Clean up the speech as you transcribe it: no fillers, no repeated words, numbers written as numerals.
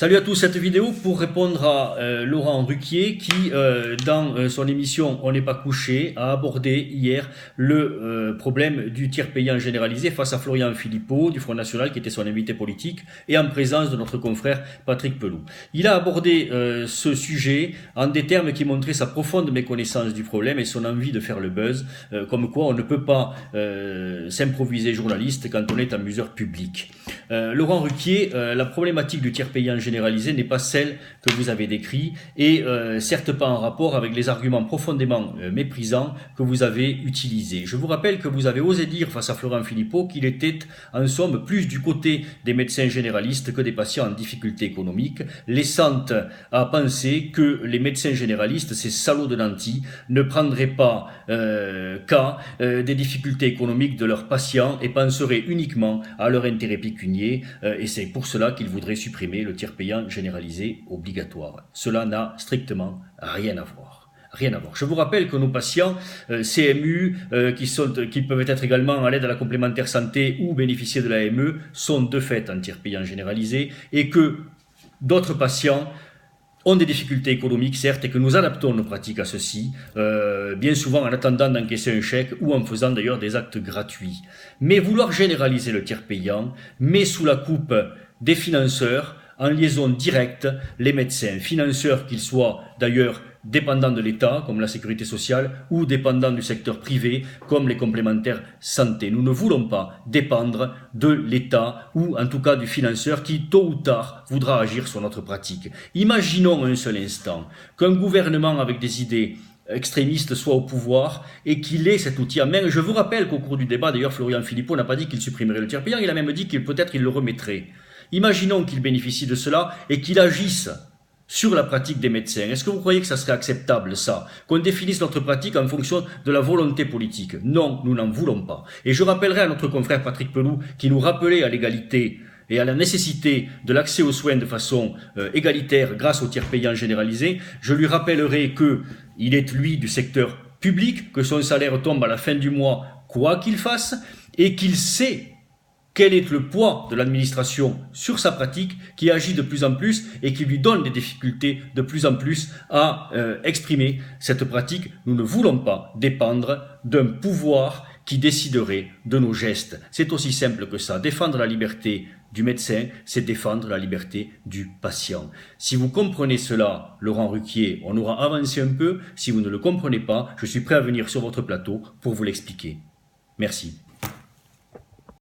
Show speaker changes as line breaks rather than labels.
Salut à tous, cette vidéo pour répondre à Laurent Ruquier qui, dans son émission On n'est pas couché, a abordé hier le problème du tiers payant généralisé face à Florian Philippot du Front National qui était son invité politique et en présence de notre confrère Patrick Pelloux. Il a abordé ce sujet en des termes qui montraient sa profonde méconnaissance du problème et son envie de faire le buzz, comme quoi on ne peut pas s'improviser journaliste quand on est amuseur public. Laurent Ruquier, la problématique du tiers payant généralisée n'est pas celle que vous avez décrite et certes pas en rapport avec les arguments profondément méprisants que vous avez utilisés. Je vous rappelle que vous avez osé dire face à Florian Philippot qu'il était en somme plus du côté des médecins généralistes que des patients en difficulté économique, laissant à penser que les médecins généralistes, ces salauds de nantis, ne prendraient pas cas des difficultés économiques de leurs patients et penseraient uniquement à leur intérêt pécunier et c'est pour cela qu'ils voudraient supprimer le tiers payant généralisé obligatoire. Cela n'a strictement rien à voir. Rien à voir. Je vous rappelle que nos patients CMU, qui peuvent être également à l'aide à la complémentaire santé ou bénéficier de l'AME, sont de fait en tiers payant généralisé et que d'autres patients ont des difficultés économiques, certes, et que nous adaptons nos pratiques à ceci, bien souvent en attendant d'encaisser un chèque ou en faisant d'ailleurs des actes gratuits. Mais vouloir généraliser le tiers payant met sous la coupe des financeurs en liaison directe les médecins, financeurs qu'ils soient d'ailleurs dépendants de l'État, comme la sécurité sociale, ou dépendants du secteur privé, comme les complémentaires santé. Nous ne voulons pas dépendre de l'État, ou en tout cas du financeur qui, tôt ou tard, voudra agir sur notre pratique. Imaginons un seul instant qu'un gouvernement avec des idées extrémistes soit au pouvoir et qu'il ait cet outil en main. Je vous rappelle qu'au cours du débat, d'ailleurs, Florian Philippot n'a pas dit qu'il supprimerait le tiers payant, il a même dit qu'il peut-être il le remettrait. Imaginons qu'il bénéficie de cela et qu'il agisse sur la pratique des médecins. Est-ce que vous croyez que ça serait acceptable, ça? Qu'on définisse notre pratique en fonction de la volonté politique? Non, nous n'en voulons pas. Et je rappellerai à notre confrère Patrick Pelloux, qui nous rappelait à l'égalité et à la nécessité de l'accès aux soins de façon égalitaire grâce au tiers payant généralisé, je lui rappellerai qu'il est, lui, du secteur public, que son salaire tombe à la fin du mois, quoi qu'il fasse, et qu'il sait quel est le poids de l'administration sur sa pratique, qui agit de plus en plus et qui lui donne des difficultés de plus en plus à exprimer cette pratique. Nous ne voulons pas dépendre d'un pouvoir qui déciderait de nos gestes. C'est aussi simple que ça. Défendre la liberté du médecin, c'est défendre la liberté du patient. Si vous comprenez cela, Laurent Ruquier, on aura avancé un peu. Si vous ne le comprenez pas, je suis prêt à venir sur votre plateau pour vous l'expliquer. Merci.